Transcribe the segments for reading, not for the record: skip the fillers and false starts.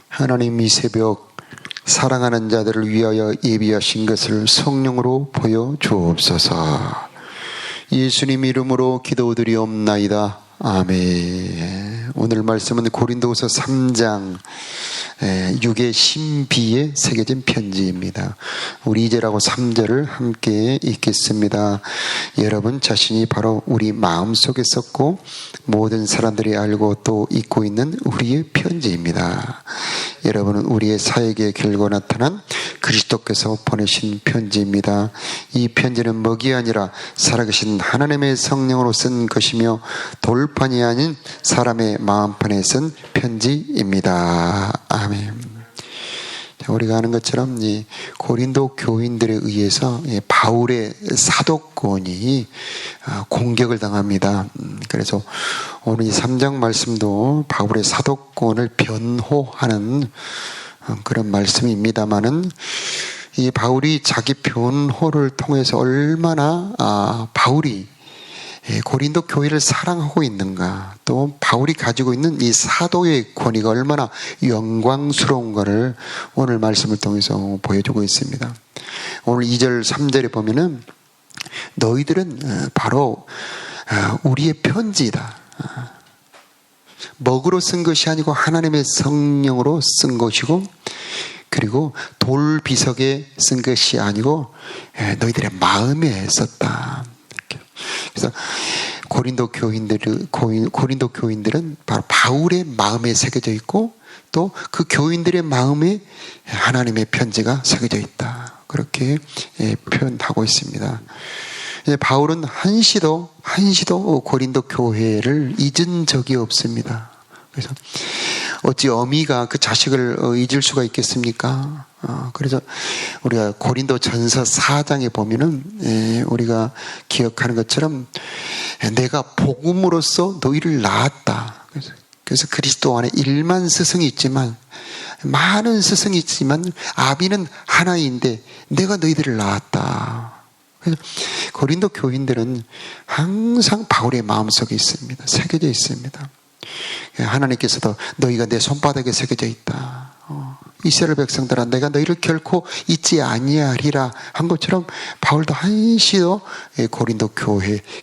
하나님, 이 새벽 사랑하는 자들을 위하여 예비하신 것을 성령으로 보여 주옵소서. 예수님 이름으로 기도드리옵나이다. 아멘. 오늘 말씀은 고린도후서 3장 6의 신비에 새겨진 편지입니다. 우리 2절하고 3절을 함께 읽겠습니다. 여러분 자신이 바로 우리 마음속에 썼고 모든 사람들이 알고 또 읽고 있는 우리의 편지입니다. 여러분은 우리의 사역에 길고 나타난 그리스도께서 보내신 편지입니다. 이 편지는 먹이 아니라 살아계신 하나님의 성령으로 쓴 것이며 돌판이 아닌 사람의 마음판에 쓴 편지입니다. 아멘. 우리가 아는 것처럼 이 고린도 교인들에 의해서 바울의 사도권이 공격을 당합니다. 그래서 오늘 이 3장 말씀도 바울의 사도권을 변호하는 그런 말씀입니다만은 이 바울이 자기 변호를 통해서 얼마나 바울이 고린도 교회를 사랑하고 있는가, 또 바울이 가지고 있는 이 사도의 권위가 얼마나 영광스러운가를 오늘 말씀을 통해서 보여주고 있습니다. 오늘 2절 3절에 보면은 너희들은 바로 우리의 편지이다. 먹으로 쓴 것이 아니고 하나님의 성령으로 쓴 것이고, 그리고 돌 비석에 쓴 것이 아니고 너희들의 마음에 썼다. 그래서 고린도 교인들은 바로 바울의 마음에 새겨져 있고, 또 그 교인들의 마음에 하나님의 편지가 새겨져 있다. 그렇게 표현하고 있습니다. 바울은 한시도 고린도 교회를 잊은 적이 없습니다. 그래서 어찌 어미가 그 자식을 잊을 수가 있겠습니까? 그래서 우리가 고린도 전서 4장에 보면은 우리가 기억하는 것처럼 내가 복음으로써 너희를 낳았다. 그래서 그리스도 안에 1만 스승이 있지만, 많은 스승이 있지만 아비는 하나인데 내가 너희들을 낳았다. 그래서 고린도 교인들은 항상 바울의 마음속에 있습니다. 새겨져 있습니다. 하나님께서도 너희가 내 손바닥에 새겨져 있다. 이스라엘 백성들아, 내가 너희를 결코 잊지 아니하리라 한 것처럼 바울도 한시도 고린도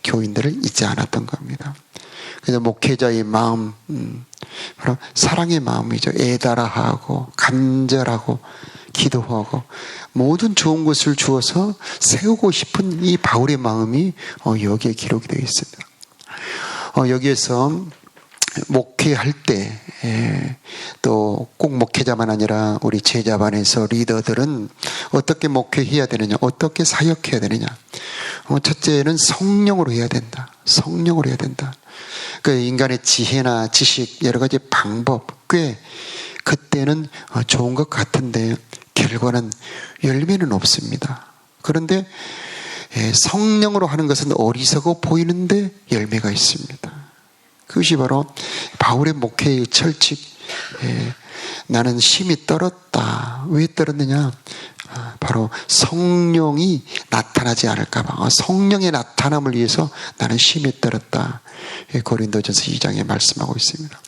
교인들을 잊지 않았던 겁니다. 그래서 목회자의 마음, 바로 사랑의 마음이죠. 애달아하고 간절하고 기도하고 모든 좋은 것을 주어서 세우고 싶은 이 바울의 마음이 여기에 기록이 되어 있습니다. 여기에서 목회할 때 또 꼭 목회자만 아니라 우리 제자반에서 리더들은 어떻게 목회해야 되느냐, 어떻게 사역해야 되느냐. 첫째는 성령으로 해야 된다. 성령으로 해야 된다. 그 인간의 지혜나 지식, 여러 가지 방법 꽤 그때는 좋은 것 같은데 결과는 열매는 없습니다. 그런데 성령으로 하는 것은 어리석어 보이는데 열매가 있습니다. 그것이 바로 바울의 목회의 철칙. 나는 심히 떨었다. 왜 떨었느냐? 바로 성령이 나타나지 않을까봐, 성령의 나타남을 위해서 나는 심히 떨었다. 고린도전서 2장에 말씀하고 있습니다.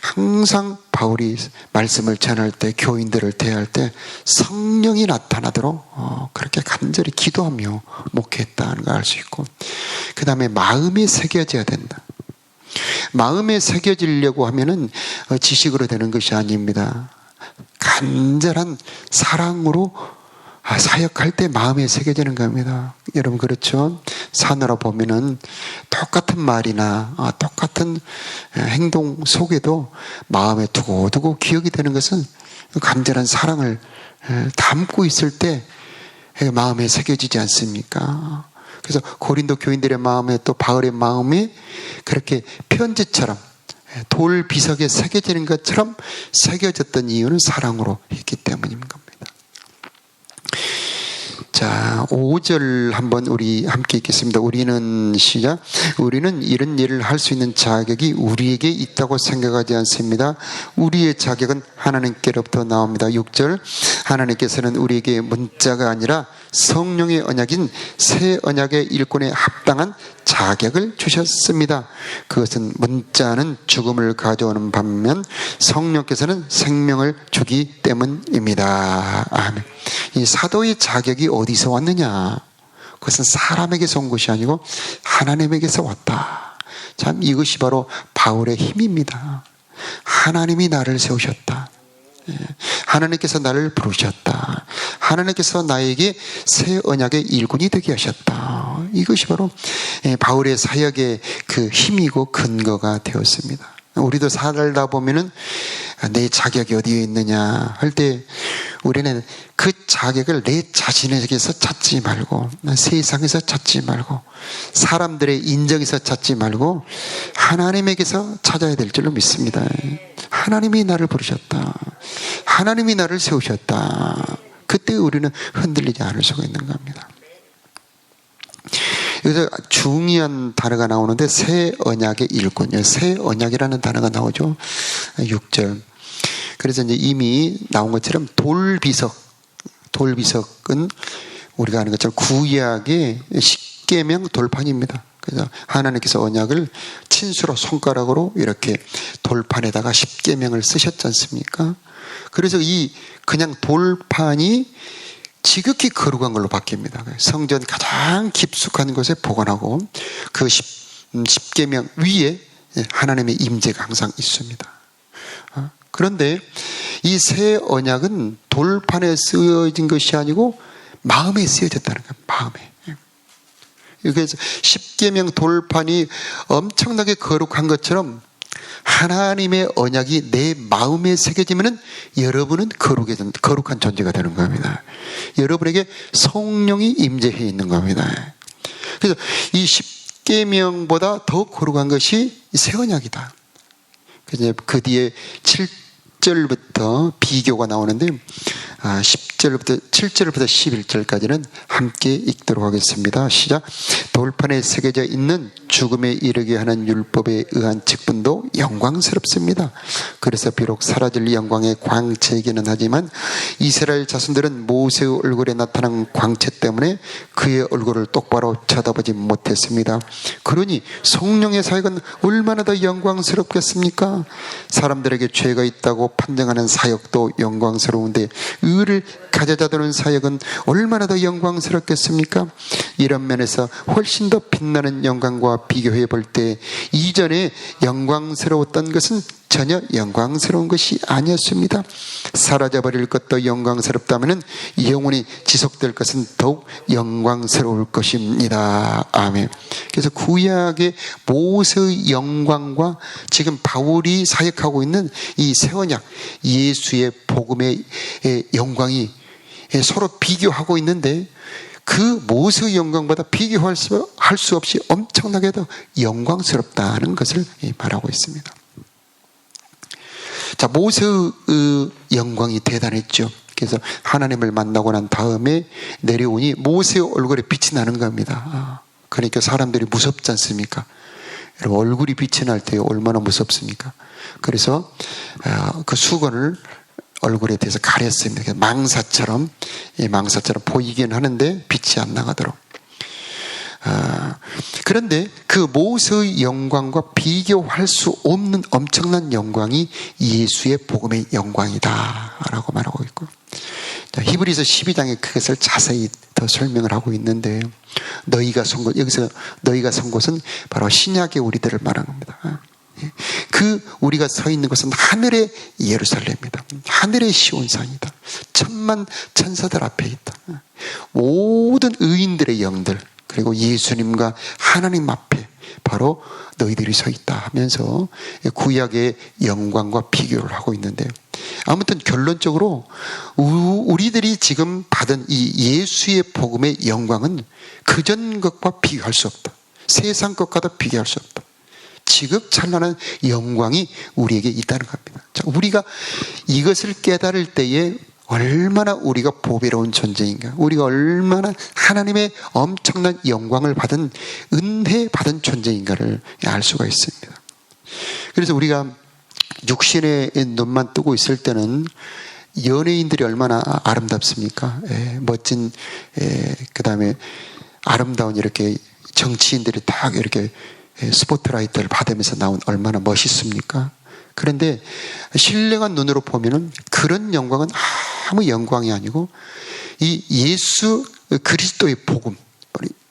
항상 바울이 말씀을 전할 때, 교인들을 대할 때 성령이 나타나도록 그렇게 간절히 기도하며 목회했다는 걸 알 수 있고, 그 다음에 마음에 새겨져야 된다. 마음에 새겨지려고 하면은 지식으로 되는 것이 아닙니다. 간절한 사랑으로 사역할 때 마음에 새겨지는 겁니다. 여러분 그렇죠? 사느라 보면은 똑같은 말이나 똑같은 행동 속에도 마음에 두고두고 기억이 되는 것은 간절한 사랑을 담고 있을 때 마음에 새겨지지 않습니까? 그래서 고린도 교인들의 마음에, 또 바울의 마음에 그렇게 편지처럼 돌 비석에 새겨지는 것처럼 새겨졌던 이유는 사랑으로 했기 때문인 겁니다. 자, 5절 한번 우리 함께 읽겠습니다. 우리는 시작. 우리는 이런 일을 할 수 있는 자격이 우리에게 있다고 생각하지 않습니다. 우리의 자격은 하나님께로부터 나옵니다. 6절. 하나님께서는 우리에게 문자가 아니라 성령의 언약인 새 언약의 일꾼에 합당한 자격을 주셨습니다. 그것은 문자는 죽음을 가져오는 반면 성령께서는 생명을 주기 때문입니다. 아멘. 이 사도의 자격이 어디서 왔느냐? 그것은 사람에게서 온 것이 아니고 하나님에게서 왔다. 참 이것이 바로 바울의 힘입니다. 하나님이 나를 세우셨다. 하나님께서 나를 부르셨다. 하나님께서 나에게 새 언약의 일꾼이 되게 하셨다. 이것이 바로 바울의 사역의 그 힘이고 근거가 되었습니다. 우리도 살다 보면은 내 자격이 어디에 있느냐 할 때 우리는 그 자격을 내 자신에게서 찾지 말고, 세상에서 찾지 말고, 사람들의 인정에서 찾지 말고 하나님에게서 찾아야 될 줄로 믿습니다. 하나님이 나를 부르셨다. 하나님이 나를 세우셨다. 그때 우리는 흔들리지 않을 수가 있는 겁니다. 여기서 중요한 단어가 나오는데 새 언약의 일꾼, 새 언약이라는 단어가 나오죠. 6절. 그래서 이제 이미 나온 것처럼 돌비석은 우리가 아는 것처럼 구약의 십계명 돌판입니다. 그래서 하나님께서 언약을 친수로 손가락으로 이렇게 돌판에다가 십계명을 쓰셨지 않습니까? 그래서 이 그냥 돌판이 지극히 거룩한 걸로 바뀝니다. 성전 가장 깊숙한 곳에 보관하고 그 십계명 위에 하나님의 임재가 항상 있습니다. 그런데 이 새 언약은 돌판에 쓰여진 것이 아니고 마음에 쓰여졌다는 거예요. 마음에. 그래서 십계명 돌판이 엄청나게 거룩한 것처럼 하나님의 언약이 내 마음에 새겨지면은 여러분은 거룩한 존재가 되는 겁니다. 여러분에게 성령이 임재해 있는 겁니다. 그래서 이 십계명보다 더 거룩한 것이 새 언약이다. 그래서 그 뒤에 7절부터 비교가 나오는데 10절부터 7절부터 11절까지는 함께 읽도록 하겠습니다. 시작. 돌판에 새겨져 있는 죽음에 이르게 하는 율법에 의한 직분도 영광스럽습니다. 그래서 비록 사라질 영광의 광채이기는 하지만 이스라엘 자손들은 모세의 얼굴에 나타난 광채 때문에 그의 얼굴을 똑바로 쳐다보지 못했습니다. 그러니 성령의 사역은 얼마나 더 영광스럽겠습니까? 사람들에게 죄가 있다고 판정하는 사역도 영광스러운데 의를 가져다두는 사역은 얼마나 더 영광스럽겠습니까? 이런 면에서 훨씬 더 빛나는 영광과 비교해 볼 때 이전에 영광스러웠던 것은 전혀 영광스러운 것이 아니었습니다. 사라져버릴 것도 영광스럽다면 영원히 지속될 것은 더욱 영광스러울 것입니다. 아멘. 그래서 구약의 모세의 영광과 지금 바울이 사역하고 있는 이 새 언약 예수의 복음의 영광이 서로 비교하고 있는데 그 모세의 영광보다 비교할 수 없이 엄청나게 더 영광스럽다는 것을 말하고 있습니다. 자, 모세의 영광이 대단했죠. 그래서 하나님을 만나고 난 다음에 내려오니 모세의 얼굴에 빛이 나는 겁니다. 그러니까 사람들이 무섭지 않습니까? 여러분, 얼굴이 빛이 날 때 얼마나 무섭습니까? 그래서 그 수건을 얼굴에 대해서 가렸습니다. 망사처럼 보이긴 하는데 빛이 안 나가도록. 그런데 그 모세의 영광과 비교할 수 없는 엄청난 영광이 예수의 복음의 영광이다 라고 말하고 있고, 히브리서 12장에 그것을 자세히 더 설명을 하고 있는데, 여기서 너희가 선 곳은 바로 신약의 우리들을 말하는 겁니다. 우리가 서 있는 것은 하늘의 예루살렘이다. 하늘의 시온산이다. 천만 천사들 앞에 있다. 모든 의인들의 영들, 그리고 예수님과 하나님 앞에 바로 너희들이 서 있다 하면서 구약의 영광과 비교를 하고 있는데, 아무튼 결론적으로 우리들이 지금 받은 이 예수의 복음의 영광은 그전 것과 비교할 수 없다. 세상 것과도 비교할 수 없다. 지극찬란한 영광이 우리에게 있다는 겁니다. 자, 우리가 이것을 깨달을 때에 얼마나 우리가 보배로운 존재인가, 우리가 얼마나 하나님의 엄청난 영광을 받은, 은혜 받은 존재인가를 알 수가 있습니다. 그래서 우리가 육신의 눈만 뜨고 있을 때는 연예인들이 얼마나 아름답습니까? 멋진, 그 다음에 아름다운 이렇게 정치인들이 딱 이렇게 스포트라이트를 받으면서 나온 얼마나 멋있습니까? 그런데 신령한 눈으로 보면은 그런 영광은 아무 영광이 아니고 이 예수 그리스도의 복음,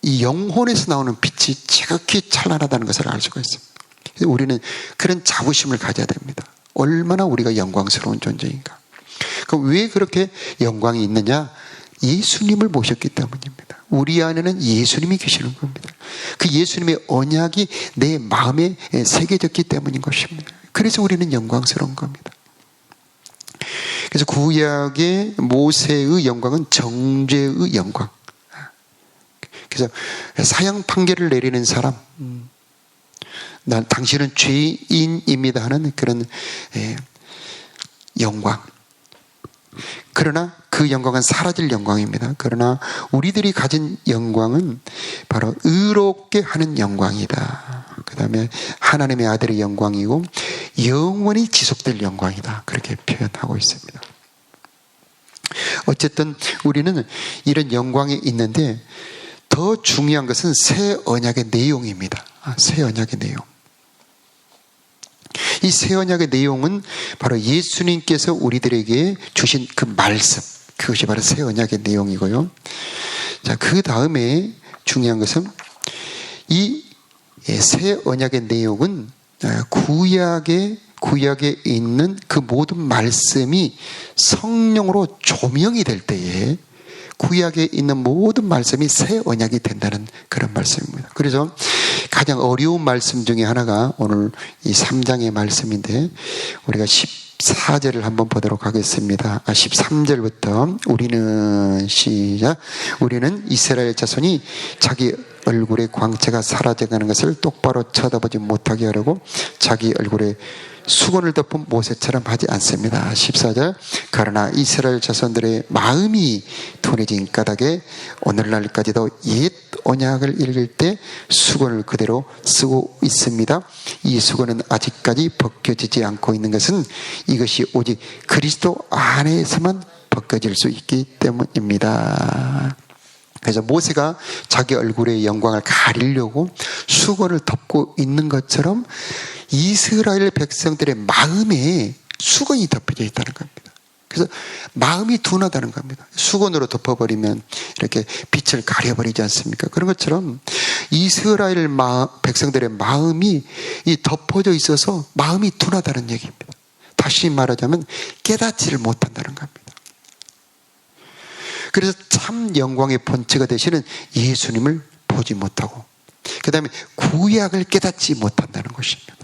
이 영혼에서 나오는 빛이 지극히 찬란하다는 것을 알 수가 있습니다. 우리는 그런 자부심을 가져야 됩니다. 얼마나 우리가 영광스러운 존재인가. 그럼 왜 그렇게 영광이 있느냐? 예수님을 모셨기 때문입니다. 우리 안에는 예수님이 계시는 겁니다. 그 예수님의 언약이 내 마음에 새겨졌기 때문인 것입니다. 그래서 우리는 영광스러운 겁니다. 그래서 구약의 모세의 영광은 정죄의 영광. 그래서 사형 판결을 내리는 사람, 당신은 죄인입니다 하는 그런 영광. 그러나 그 영광은 사라질 영광입니다. 그러나 우리들이 가진 영광은 바로 의롭게 하는 영광이다. 그 다음에 하나님의 아들의 영광이고 영원히 지속될 영광이다. 그렇게 표현하고 있습니다. 어쨌든 우리는 이런 영광이 있는데 더 중요한 것은 새 언약의 내용입니다. 새 언약의 내용. 이 새 언약의 내용은 바로 예수님께서 우리들에게 주신 그 말씀, 그것이 바로 새 언약의 내용이고요. 자, 그 다음에 중요한 것은 이 새 언약의 내용은 구약에 있는 그 모든 말씀이 성령으로 조명이 될 때에 구약에 있는 모든 말씀이 새 언약이 된다는 그런 말씀입니다. 그래서 가장 어려운 말씀 중에 하나가 오늘 이 3장의 말씀인데 우리가 14절을 한번 보도록 하겠습니다. 13절부터 우리는 시작. 우리는 이스라엘 자손이 자기 얼굴의 광채가 사라져가는 것을 똑바로 쳐다보지 못하게 하려고 자기 얼굴에 수건을 덮은 모세처럼 하지 않습니다. 14절. 그러나 이스라엘 자손들의 마음이 둔해진 까닭에 오늘날까지도 옛 언약을 읽을 때 수건을 그대로 쓰고 있습니다. 이 수건은 아직까지 벗겨지지 않고 있는 것은 이것이 오직 그리스도 안에서만 벗겨질 수 있기 때문입니다. 그래서 모세가 자기 얼굴의 영광을 가리려고 수건을 덮고 있는 것처럼 이스라엘 백성들의 마음에 수건이 덮여져 있다는 겁니다. 그래서 마음이 둔하다는 겁니다. 수건으로 덮어버리면 이렇게 빛을 가려버리지 않습니까? 그런 것처럼 이스라엘 백성들의 마음이 덮어져 있어서 마음이 둔하다는 얘기입니다. 다시 말하자면 깨닫지를 못한다는 겁니다. 그래서 참 영광의 본체가 되시는 예수님을 보지 못하고 그 다음에 구약을 깨닫지 못한다는 것입니다.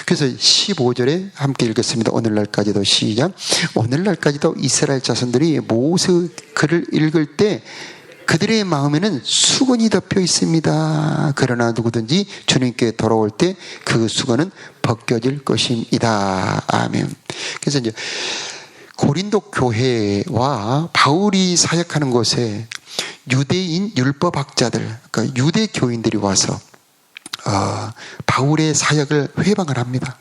그래서 15절에 함께 읽겠습니다. 오늘날까지도 시작. 오늘날까지도 이스라엘 자손들이 모세 글을 읽을 때 그들의 마음에는 수건이 덮여 있습니다. 그러나 누구든지 주님께 돌아올 때 그 수건은 벗겨질 것입니다. 아멘. 그래서 이제 고린도 교회와 바울이 사역하는 곳에 유대인 율법학자들, 그러니까 유대 교인들이 와서 바울의 사역을 회방을 합니다.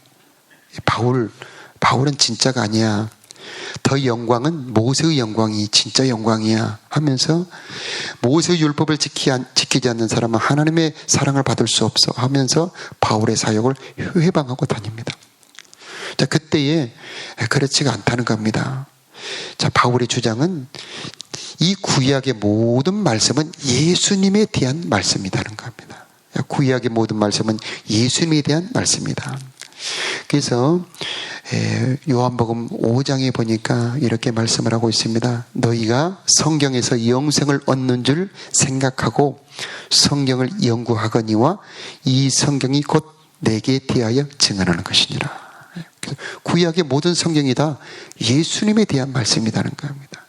바울은 진짜가 아니야. 더 영광은 모세의 영광이 진짜 영광이야 하면서 모세의 율법을 지키지 않는 사람은 하나님의 사랑을 받을 수 없어 하면서 바울의 사역을 회방하고 다닙니다. 자, 그때에 그렇지가 않다는 겁니다. 자, 바울의 주장은 이 구약의 모든 말씀은 예수님에 대한 말씀이라는 겁니다. 구약의 모든 말씀은 예수님에 대한 말씀이다. 그래서 요한복음 5장에 보니까 이렇게 말씀을 하고 있습니다. 너희가 성경에서 영생을 얻는 줄 생각하고 성경을 연구하거니와 이 성경이 곧 내게 대하여 증언하는 것이니라. 구약의 모든 성경이 다 예수님에 대한 말씀이라는 겁니다.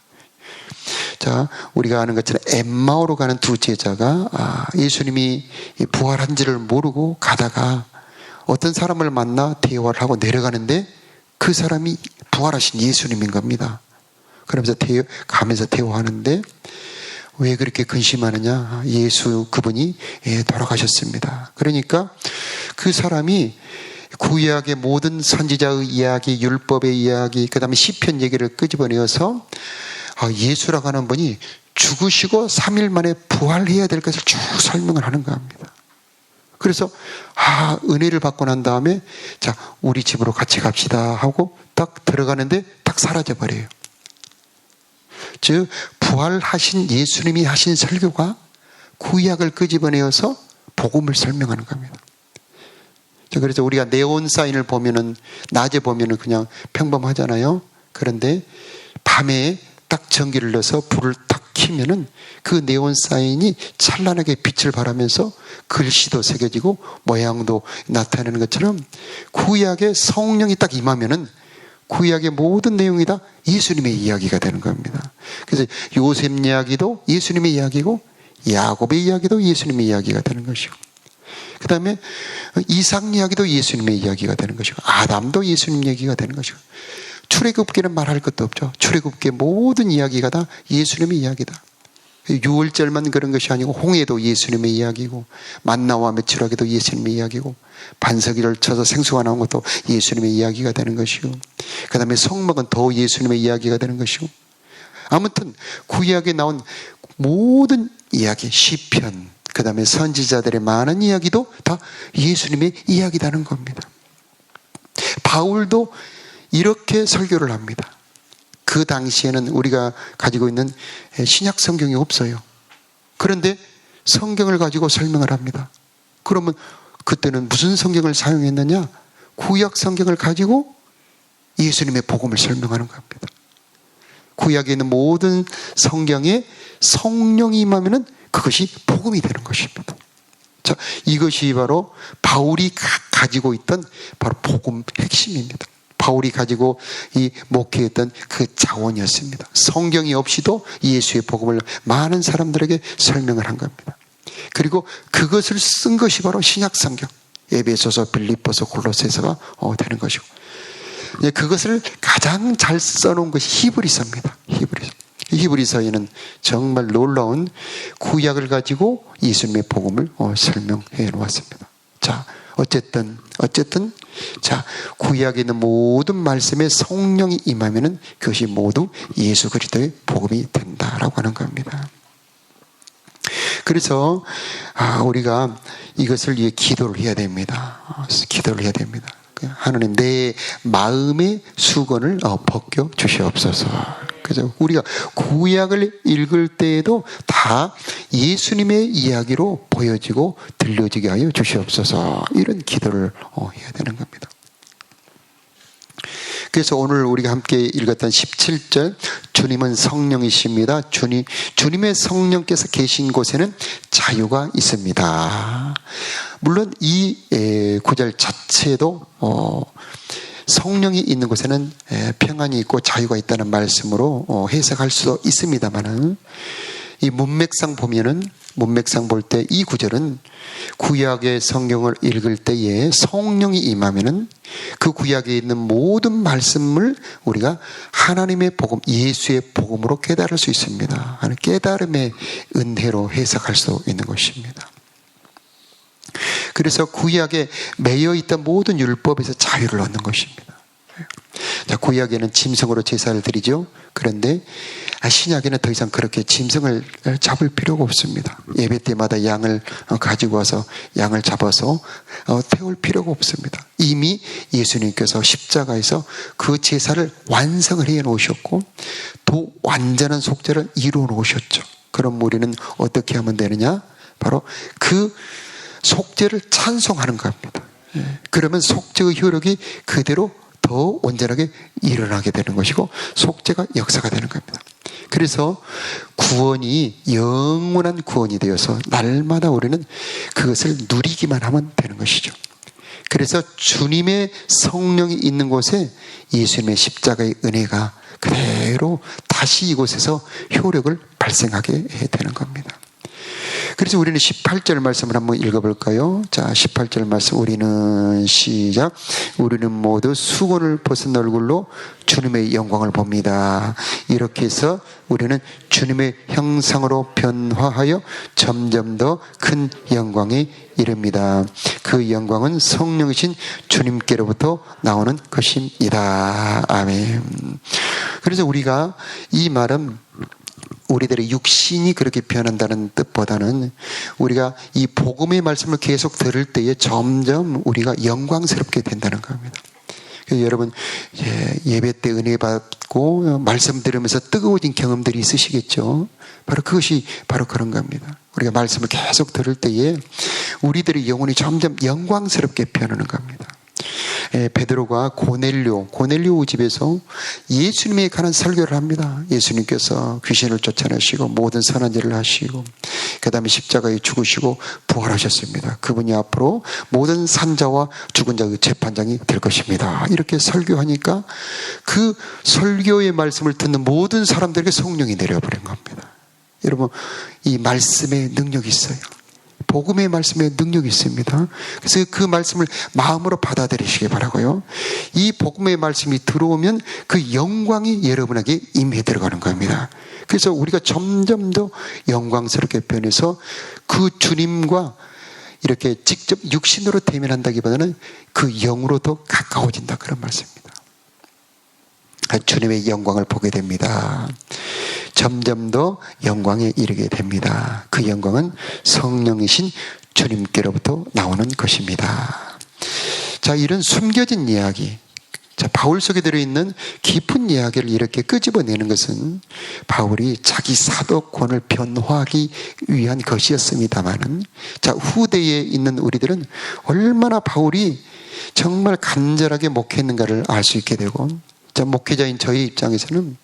자, 우리가 아는 것처럼 엠마오로 가는 두 제자가 예수님이 부활한지를 모르고 가다가 어떤 사람을 만나 대화를 하고 내려가는데 그 사람이 부활하신 예수님인 겁니다. 그러면서 가면서 대화하는데 왜 그렇게 근심하느냐? 그분이 돌아가셨습니다. 그러니까 그 사람이 구약의 모든 선지자의 이야기, 율법의 이야기, 그 다음에 시편 얘기를 끄집어내어서 예수라고 하는 분이 죽으시고 3일 만에 부활해야 될 것을 쭉 설명을 하는 겁니다. 그래서 은혜를 받고 난 다음에 자, 우리 집으로 같이 갑시다 하고 딱 들어가는데 딱 사라져버려요. 즉 부활하신 예수님이 하신 설교가 구약을 끄집어내어서 복음을 설명하는 겁니다. 그래서 우리가 네온 사인을 보면은 낮에 보면은 그냥 평범하잖아요. 그런데 밤에 딱 전기를 넣어서 불을 딱 켜면은 그 네온 사인이 찬란하게 빛을 발하면서 글씨도 새겨지고 모양도 나타내는 것처럼 구약의 성령이 딱 임하면은 구약의 모든 내용이 다 예수님의 이야기가 되는 겁니다. 그래서 요셉 이야기도 예수님의 이야기고 야곱의 이야기도 예수님의 이야기가 되는 것이고, 그 다음에 이삭 이야기도 예수님의 이야기가 되는 것이고, 아담도 예수님 얘기가 되는 것이고, 출애굽기는 말할 것도 없죠. 출애굽기의 모든 이야기가 다 예수님의 이야기다. 유월절만 그런 것이 아니고 홍해도 예수님의 이야기고, 만나와 메추라기도 예수님의 이야기고, 반석이를 쳐서 생수가 나온 것도 예수님의 이야기가 되는 것이고, 그 다음에 성막은 더 예수님의 이야기가 되는 것이고, 아무튼 구약에 나온 모든 이야기, 시편, 그 다음에 선지자들의 많은 이야기도 다 예수님의 이야기라는 겁니다. 바울도 이렇게 설교를 합니다. 그 당시에는 우리가 가지고 있는 신약 성경이 없어요. 그런데 성경을 가지고 설명을 합니다. 그러면 그때는 무슨 성경을 사용했느냐? 구약 성경을 가지고 예수님의 복음을 설명하는 겁니다. 구약에 있는 모든 성경에 성령이 임하면은 그것이 복음이 되는 것입니다. 자, 이것이 바로 바울이 가지고 있던 바로 복음 핵심입니다. 바울이 가지고 이 목회했던 그 자원이었습니다. 성경이 없이도 예수의 복음을 많은 사람들에게 설명을 한 겁니다. 그리고 그것을 쓴 것이 바로 신약 성경, 에베소서, 빌립보서, 골로새서가 되는 것이고, 그것을 가장 잘 써놓은 것이 히브리서입니다. 히브리서에는 정말 놀라운 구약을 가지고 예수님의 복음을 설명해 놓았습니다. 자, 어쨌든 자, 구약에 있는 모든 말씀에 성령이 임하면은 그것이 모두 예수 그리스도의 복음이 된다라고 하는 겁니다. 그래서 우리가 이것을 위해 기도를 해야 됩니다. 기도를 해야 됩니다. 하나님, 내 마음의 수건을 벗겨 주시옵소서. 그래서 우리가 구약을 읽을 때에도 다 예수님의 이야기로 보여지고 들려지게 하여 주시옵소서. 이런 기도를 해야 되는 겁니다. 그래서 오늘 우리가 함께 읽었던 17절, 주님은 성령이십니다. 주님의 성령께서 계신 곳에는 자유가 있습니다. 물론 이 구절 자체도 성령이 있는 곳에는 평안이 있고 자유가 있다는 말씀으로 해석할 수도 있습니다만은, 이 문맥상 볼 때 이 구절은 구약의 성경을 읽을 때에 성령이 임하면은 그 구약에 있는 모든 말씀을 우리가 하나님의 복음, 예수의 복음으로 깨달을 수 있습니다. 하는 깨달음의 은혜로 해석할 수 있는 것입니다. 그래서 구약에 매여 있던 모든 율법에서 자유를 얻는 것입니다. 자, 구약에는 짐승으로 제사를 드리죠. 그런데 신약에는 더 이상 그렇게 짐승을 잡을 필요가 없습니다. 예배 때마다 양을 가지고 와서 양을 잡아서 태울 필요가 없습니다. 이미 예수님께서 십자가에서 그 제사를 완성을 해 놓으셨고 또 완전한 속죄를 이루어 놓으셨죠. 그럼 우리는 어떻게 하면 되느냐? 바로 그 속죄를 찬송하는 겁니다. 그러면 속죄의 효력이 그대로 더 온전하게 일어나게 되는 것이고 속죄가 역사가 되는 겁니다. 그래서 구원이 영원한 구원이 되어서 날마다 우리는 그것을 누리기만 하면 되는 것이죠. 그래서 주님의 성령이 있는 곳에 예수님의 십자가의 은혜가 그대로 다시 이곳에서 효력을 발생하게 되는 겁니다. 그래서 우리는 18절 말씀을 한번 읽어볼까요? 자, 18절 말씀 우리는 시작. 우리는 모두 수건을 벗은 얼굴로 주님의 영광을 봅니다. 이렇게 해서 우리는 주님의 형상으로 변화하여 점점 더 큰 영광에 이릅니다. 그 영광은 성령이신 주님께로부터 나오는 것입니다. 아멘. 그래서 우리가 이 말은 우리들의 육신이 그렇게 변한다는 뜻보다는 우리가 이 복음의 말씀을 계속 들을 때에 점점 우리가 영광스럽게 된다는 겁니다. 여러분 예배 때 은혜 받고 말씀 들으면서 뜨거워진 경험들이 있으시겠죠. 바로 그것이 바로 그런 겁니다. 우리가 말씀을 계속 들을 때에 우리들의 영혼이 점점 영광스럽게 변하는 겁니다. 베드로가 고넬료 집에서 예수님에 관한 설교를 합니다. 예수님께서 귀신을 쫓아내시고 모든 선한 일을 하시고 그 다음에 십자가에 죽으시고 부활하셨습니다. 그분이 앞으로 모든 산자와 죽은 자의 재판장이 될 것입니다. 이렇게 설교하니까 그 설교의 말씀을 듣는 모든 사람들에게 성령이 내려버린 겁니다. 여러분, 이 말씀에 능력이 있어요. 복음의 말씀에 능력이 있습니다. 그래서 그 말씀을 마음으로 받아들이시기 바라고요. 이 복음의 말씀이 들어오면 그 영광이 여러분에게 임해 들어가는 겁니다. 그래서 우리가 점점 더 영광스럽게 변해서 그 주님과 이렇게 직접 육신으로 대면한다기보다는 그 영으로 더 가까워진다, 그런 말씀입니다. 주님의 영광을 보게 됩니다. 점점 더 영광에 이르게 됩니다. 그 영광은 성령이신 주님께로부터 나오는 것입니다. 자, 이런 숨겨진 이야기, 자, 바울 속에 들어있는 깊은 이야기를 이렇게 끄집어내는 것은 바울이 자기 사도권을 변화하기 위한 것이었습니다마는, 자, 후대에 있는 우리들은 얼마나 바울이 정말 간절하게 목회했는가를 알 수 있게 되고, 자, 목회자인 저희 입장에서는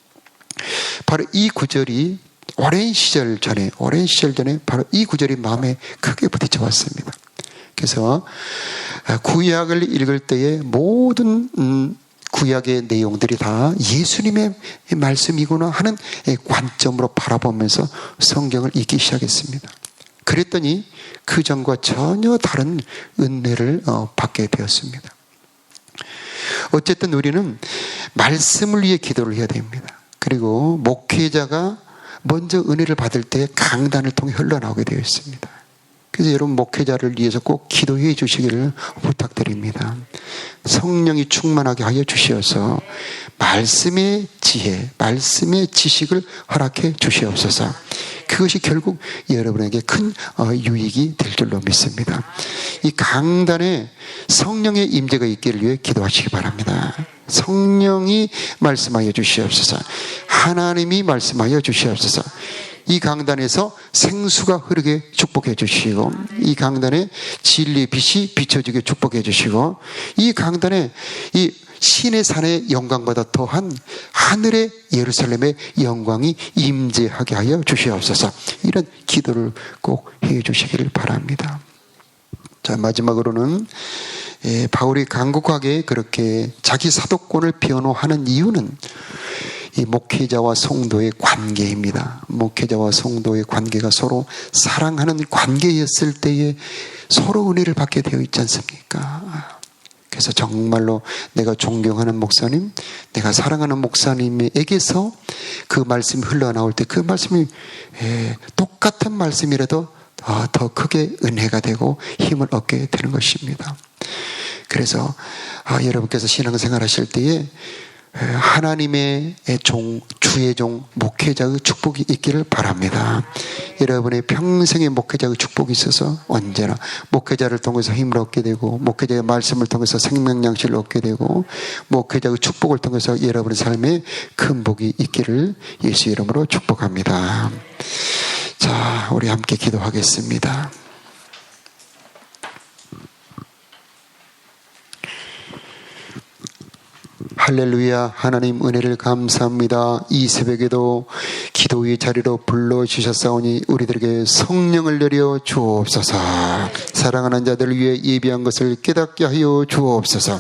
바로 이 구절이 오랜 시절 전에 바로 이 구절이 마음에 크게 부딪혀 왔습니다. 그래서 구약을 읽을 때에 모든 구약의 내용들이 다 예수님의 말씀이구나 하는 관점으로 바라보면서 성경을 읽기 시작했습니다. 그랬더니 그 전과 전혀 다른 은혜를 받게 되었습니다. 어쨌든 우리는 말씀을 위해 기도를 해야 됩니다. 그리고 목회자가 먼저 은혜를 받을 때 강단을 통해 흘러나오게 되어 있습니다. 그래서 여러분, 목회자를 위해서 꼭 기도해 주시기를 부탁드립니다. 성령이 충만하게 하여 주시어서 말씀의 지혜, 말씀의 지식을 허락해 주시옵소서. 그것이 결국 여러분에게 큰 유익이 될 줄로 믿습니다. 이 강단에 성령의 임재가 있기를 위해 기도하시기 바랍니다. 성령이 말씀하여 주시옵소서. 하나님이 말씀하여 주시옵소서. 이 강단에서 생수가 흐르게 축복해 주시고, 이 강단에 진리의 빛이 비춰지게 축복해 주시고, 이 강단에 이 신의 산의 영광보다 더한 하늘의 예루살렘의 영광이 임재하게 하여 주시옵소서. 이런 기도를 꼭 해 주시기를 바랍니다. 자, 마지막으로는 바울이 간곡하게 그렇게 자기 사도권을 변호하는 이유는 이 목회자와 성도의 관계입니다. 목회자와 성도의 관계가 서로 사랑하는 관계였을 때에 서로 은혜를 받게 되어 있지 않습니까? 그래서 정말로 내가 존경하는 목사님, 내가 사랑하는 목사님에게서 그 말씀이 흘러나올 때 그 말씀이 똑같은 말씀이라도 더 크게 은혜가 되고 힘을 얻게 되는 것입니다. 그래서 여러분께서 신앙생활 하실 때에 하나님의 종, 주의 종, 목회자의 축복이 있기를 바랍니다. 여러분의 평생의 목회자의 축복이 있어서 언제나 목회자를 통해서 힘을 얻게 되고, 목회자의 말씀을 통해서 생명양식을 얻게 되고, 목회자의 축복을 통해서 여러분의 삶에 큰 복이 있기를 예수 이름으로 축복합니다. 자, 우리 함께 기도하겠습니다. 할렐루야. 하나님 은혜를 감사합니다. 이 새벽에도 기도의 자리로 불러주셨사오니 우리들에게 성령을 내려 주옵소서. 사랑하는 자들을 위해 예비한 것을 깨닫게 하여 주옵소서.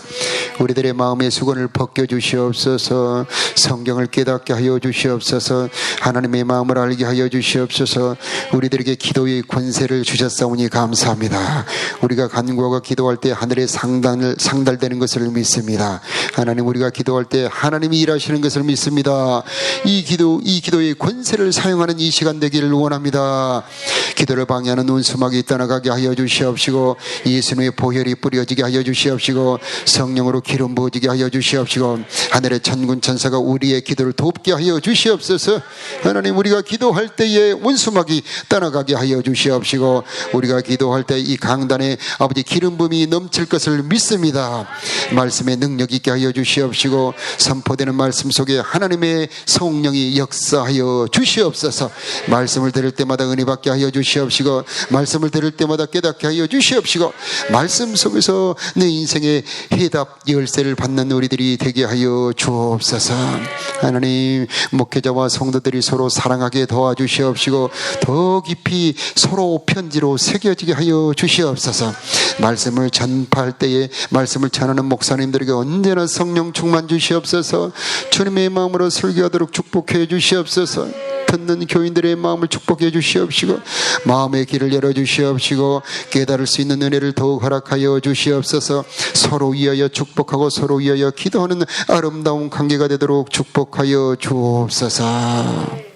우리들의 마음의 수건을 벗겨주시옵소서. 성경을 깨닫게 하여 주시옵소서. 하나님의 마음을 알게 하여 주시옵소서. 우리들에게 기도의 권세를 주셨사오니 감사합니다. 우리가 간구하고 기도할 때 하늘의 상달되는 것을 믿습니다. 하나님, 우리가 기도할 때 하나님이 일하시는 것을 믿습니다. 이 기도의 권세를 사용하는 이 시간 되기를 원합니다. 기도를 방해하는 운수막이 떠나가게 하여 주시옵시고, 예수님의 보혈이 뿌려지게 하여 주시옵시고, 성령으로 기름 부어지게 하여 주시옵시고, 하늘의 천군 천사가 우리의 기도를 돕게 하여 주시옵소서. 하나님, 우리가 기도할 때에 운수막이 떠나가게 하여 주시옵시고, 우리가 기도할 때 이 강단에 아버지 기름 부음이 넘칠 것을 믿습니다. 말씀의 능력 있게 하여 주시옵시고, 선포되는 말씀 속에 하나님의 성령이 역사하여 주시옵소서. 말씀을 들을 때마다 은혜 받게 하여 주시옵시고, 말씀을 들을 때마다 깨닫게 하여 주시옵시고, 말씀 속에서 내 인생의 해답 열쇠를 받는 우리들이 되게 하여 주옵소서. 하나님, 목회자와 성도들이 서로 사랑하게 도와주시옵시고, 더 깊이 서로 편지로 새겨지게 하여 주시옵소서. 말씀을 전파할 때에 말씀을 전하는 목사님들에게 언제나 성령 충만 주시옵소서. 주님의 마음으로 설교하도록 축복해 주시옵소서. 듣는 교인들의 마음을 축복해 주시옵시고, 마음의 길을 열어 주시옵시고, 깨달을 수 있는 은혜를 더욱 허락하여 주시옵소서. 서로 위하여 축복하고 서로 위하여 기도하는 아름다운 관계가 되도록 축복하여 주옵소서.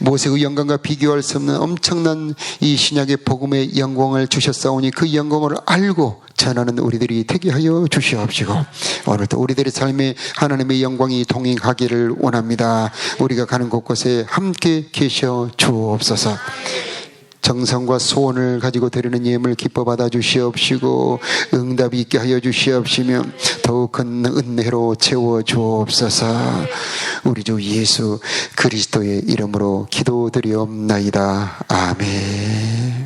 모세의 영광과 비교할 수 없는 엄청난 이 신약의 복음의 영광을 주셨사오니 그 영광을 알고 전하는 우리들이 되게 하여 주시옵시고, 오늘도 우리들의 삶에 하나님의 영광이 동행하기를 원합니다. 우리가 가는 곳곳에 함께 계셔 주옵소서. 정성과 소원을 가지고 드리는 예물 기뻐 받아 주시옵시고, 응답이 있게 하여 주시옵시며 더욱 큰 은혜로 채워 주옵소서. 우리 주 예수 그리스도의 이름으로 기도드리옵나이다. 아멘.